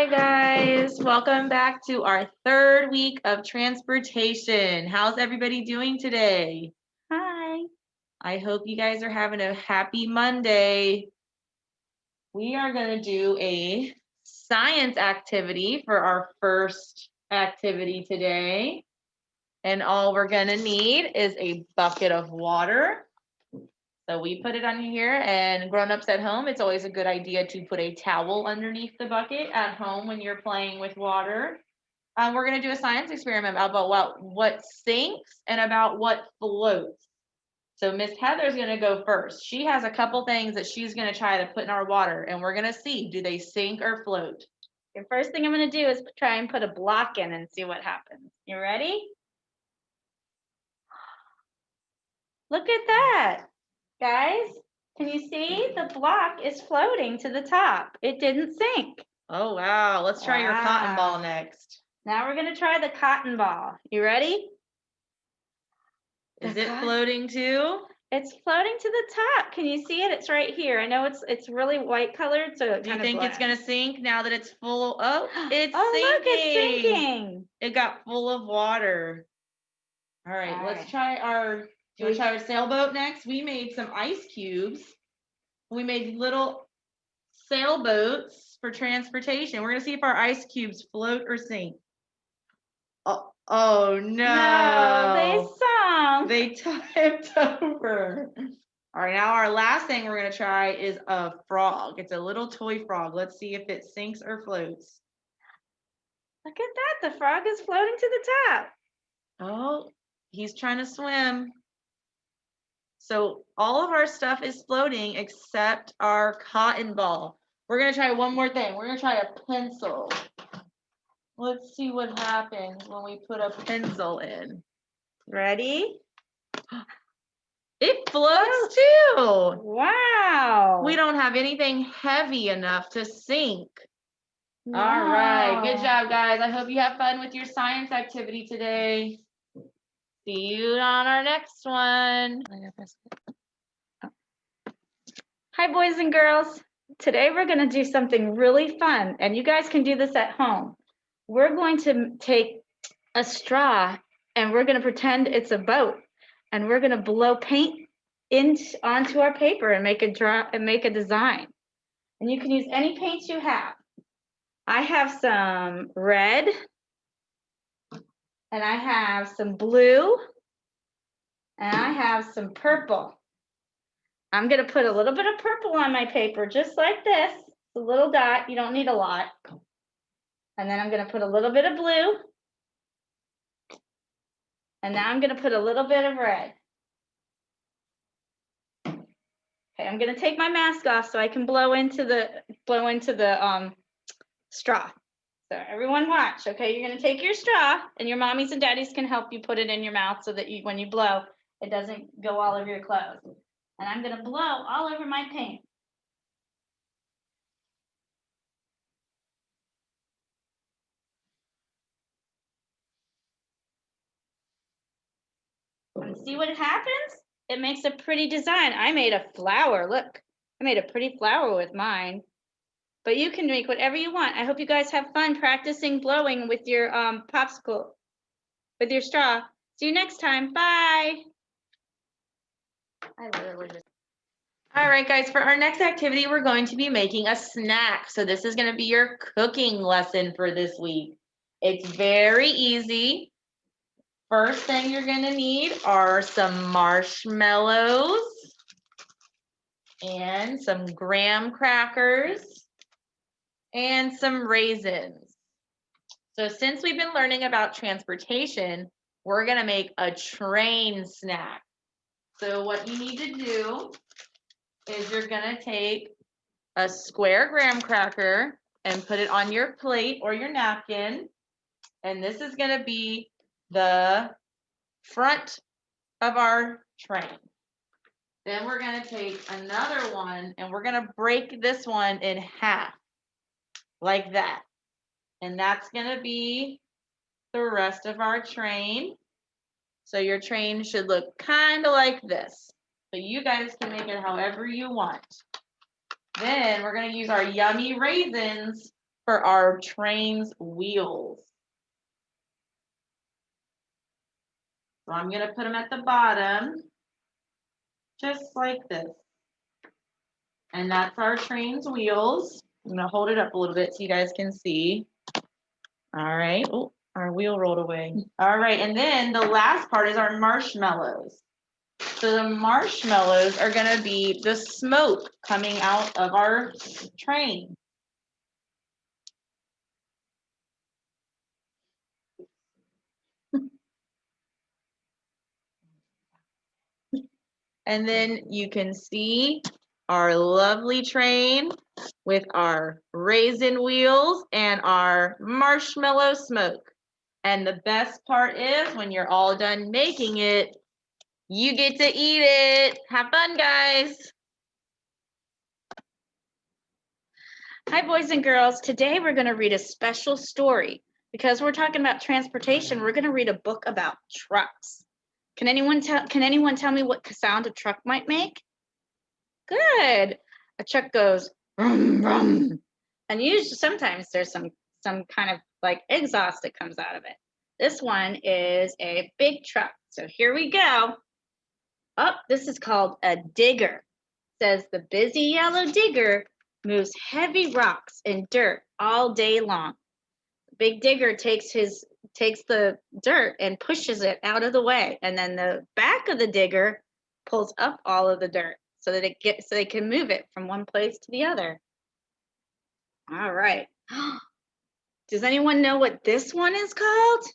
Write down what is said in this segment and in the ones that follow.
Hi guys, welcome back to our third week of transportation. How's everybody doing today? Hi. I hope you guys are having a happy Monday. We are going to do a science activity for our first activity today. And all we're going to need is a bucket of water. So we put it on here, and grown-ups at home, it's always a good idea to put a towel underneath the bucket at home when you're playing with water. We're going to do a science experiment about what sinks and about what floats. So Miss Heather's going to go first. She has a couple things that she's going to try to put in our water, and we're going to see, do they sink or float? The first thing I'm going to do is try and put a block in and see what happens. You ready? Look at that. Guys, can you see? The block is floating to the top. It didn't sink. Oh, wow. Let's try your cotton ball next. Now we're going to try the cotton ball. You ready? Is it floating too? It's floating to the top. Can you see it? It's right here. I know it's really white colored, so it do you think it's going to sink now that it's full? Oh, it's oh, sinking. Look, it's sinking. It got full of water. All right, let's try our, do you want to try our sailboat next? We made some ice cubes. We made little sailboats for transportation. We're going to see if our ice cubes float or sink. Oh no. No, they sunk. They tipped over. All right, now our last thing we're going to try is a frog. It's a little toy frog. Let's see if it sinks or floats. Look at that. The frog is floating to the top. Oh, he's trying to swim. So all of our stuff is floating except our cotton ball. We're going to try one more thing. We're going to try a pencil. Let's see what happens when we put a pencil in. Ready? It floats too. Wow. We don't have anything heavy enough to sink. No. All right. Good job, guys. I hope you have fun with your science activity today. See you on our next one. Hi, boys and girls. Today we're going to do something really fun, and you guys can do this at home. We're going to take a straw, and we're going to pretend it's a boat, and we're going to blow paint onto our paper and make a design. And you can use any paints you have. I have some red, and I have some blue, and I have some purple. I'm going to put a little bit of purple on my paper, just like this. A little dot. You don't need a lot. And then I'm going to put a little bit of blue. And now I'm going to put a little bit of red. Okay, I'm going to take my mask off so I can blow into the straw. So everyone watch, okay? You're going to take your straw, and your mommies and daddies can help you put it in your mouth so that when you blow, it doesn't go all over your clothes. And I'm going to blow all over my paint. And see what happens? It makes a pretty design. I made a flower. Look, I made a pretty flower with mine. But you can make whatever you want. I hope you guys have fun practicing blowing with your popsicle, with your straw. See you next time. Bye. All right, guys, for our next activity, we're going to be making a snack. So this is going to be your cooking lesson for this week. It's very easy. First thing you're going to need are some marshmallows and some graham crackers and some raisins. So since we've been learning about transportation, we're going to make a train snack. So what you need to do is you're going to take a square graham cracker and put it on your plate or your napkin. And this is going to be the front of our train. Then we're going to take another one and we're going to break this one in half like that. And that's going to be the rest of our train. So your train should look kind of like this. But you guys can make it however you want. Then we're going to use our yummy raisins for our train's wheels. So I'm going to put them at the bottom, just like this. And that's our train's wheels. I'm going to hold it up a little bit so you guys can see. All right. Oh, our wheel rolled away. All right. And then the last part is our marshmallows. So the marshmallows are going to be the smoke coming out of our train. And then you can see our lovely train with our raisin wheels and our marshmallow smoke. And the best part is when you're all done making it, you get to eat it. Have fun, guys. Hi, boys and girls. Today we're going to read a special story. Because we're talking about transportation, we're going to read a book about trucks. Can anyone tell me what sound a truck might make? Good. A truck goes rum rum. And usually sometimes there's some kind of like exhaust that comes out of it. This one is a big truck. So here we go. Oh, this is called a digger. It says the busy yellow digger moves heavy rocks and dirt all day long. The big digger takes the dirt and pushes it out of the way, and then the back of the digger pulls up all of the dirt so they can move it from one place to the other. All right. Does anyone know what this one is called?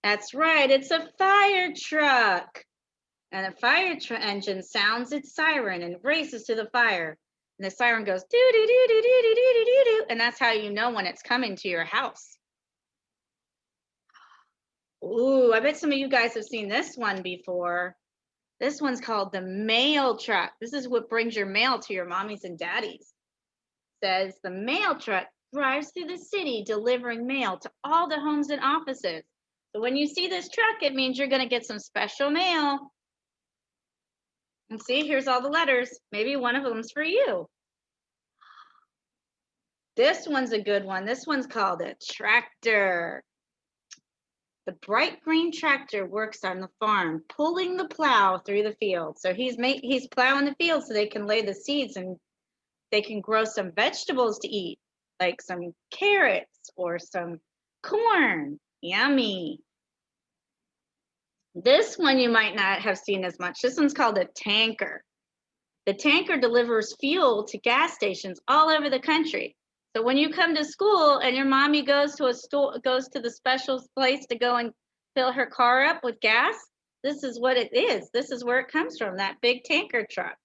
That's right, it's a fire truck. And the fire engine sounds its siren and races to the fire. And the siren goes doo doo doo doo doo doo doo doo doo, and that's how you know when it's coming to your house. Ooh, I bet some of you guys have seen this one before. This one's called the mail truck. This is what brings your mail to your mommies and daddies. It says the mail truck drives through the city delivering mail to all the homes and offices. So when you see this truck, it means you're going to get some special mail. And see, here's all the letters. Maybe one of them's for you. This one's a good one. This one's called a tractor. The bright green tractor works on the farm, pulling the plow through the field. So he's plowing the field so they can lay the seeds and they can grow some vegetables to eat, like some carrots or some corn. Yummy. This one you might not have seen as much. This one's called a tanker. The tanker delivers fuel to gas stations all over the country. So when you come to school and your mommy goes to the special place to go and fill her car up with gas, this is what it is. This is where it comes from, that big tanker truck.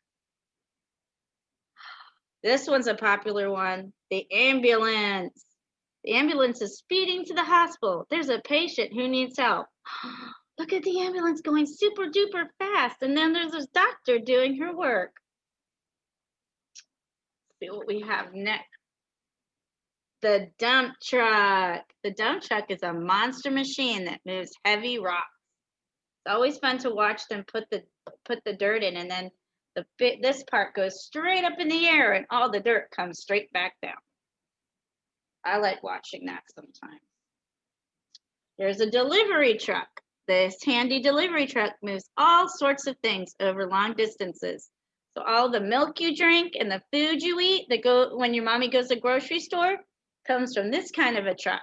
This one's a popular one, the ambulance. The ambulance is speeding to the hospital. There's a patient who needs help. Look at the ambulance going super duper fast. And then there's this doctor doing her work. Let's see what we have next. The dump truck. The dump truck is a monster machine that moves heavy rocks. It's always fun to watch them put the dirt in, and then this part goes straight up in the air and all the dirt comes straight back down. I like watching that sometimes. There's a delivery truck. This handy delivery truck moves all sorts of things over long distances. So all the milk you drink and the food you eat that go when your mommy goes to the grocery store comes from this kind of a truck.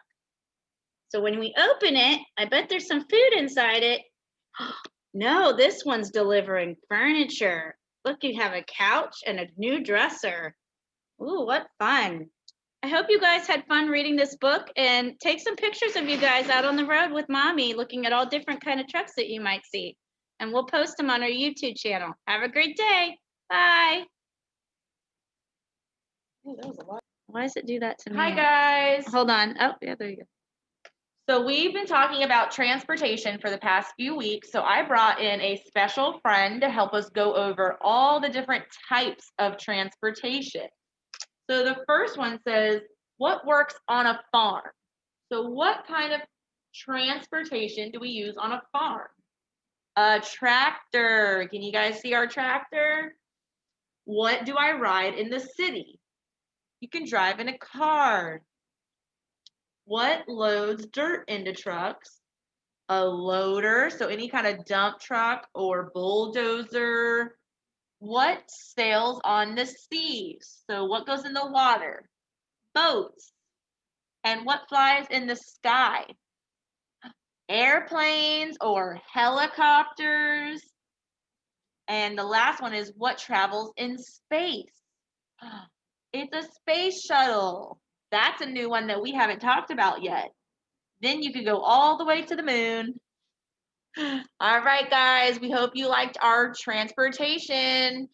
So when we open it, I bet there's some food inside it. No, this one's delivering furniture. Look, you have a couch and a new dresser. Ooh, what fun. I hope you guys had fun reading this book, and take some pictures of you guys out on the road with mommy looking at all different kind of trucks that you might see. And we'll post them on our YouTube channel. Have a great day. Bye. Oh, that was a lot. Why does it do that to me? Hi, guys. Hold on. Oh, yeah, there you go. So we've been talking about transportation for the past few weeks. So I brought in a special friend to help us go over all the different types of transportation. So the first one says, what works on a farm? So what kind of transportation do we use on a farm? A tractor. Can you guys see our tractor? What do I ride in the city? You can drive in a car. What loads dirt into trucks? A loader, so any kind of dump truck or bulldozer. What sails on the sea? So what goes in the water? Boats. And what flies in the sky? Airplanes or helicopters. And the last one is what travels in space? It's a space shuttle. That's a new one that we haven't talked about yet. Then you could go all the way to the moon. All right, guys, we hope you liked our transportation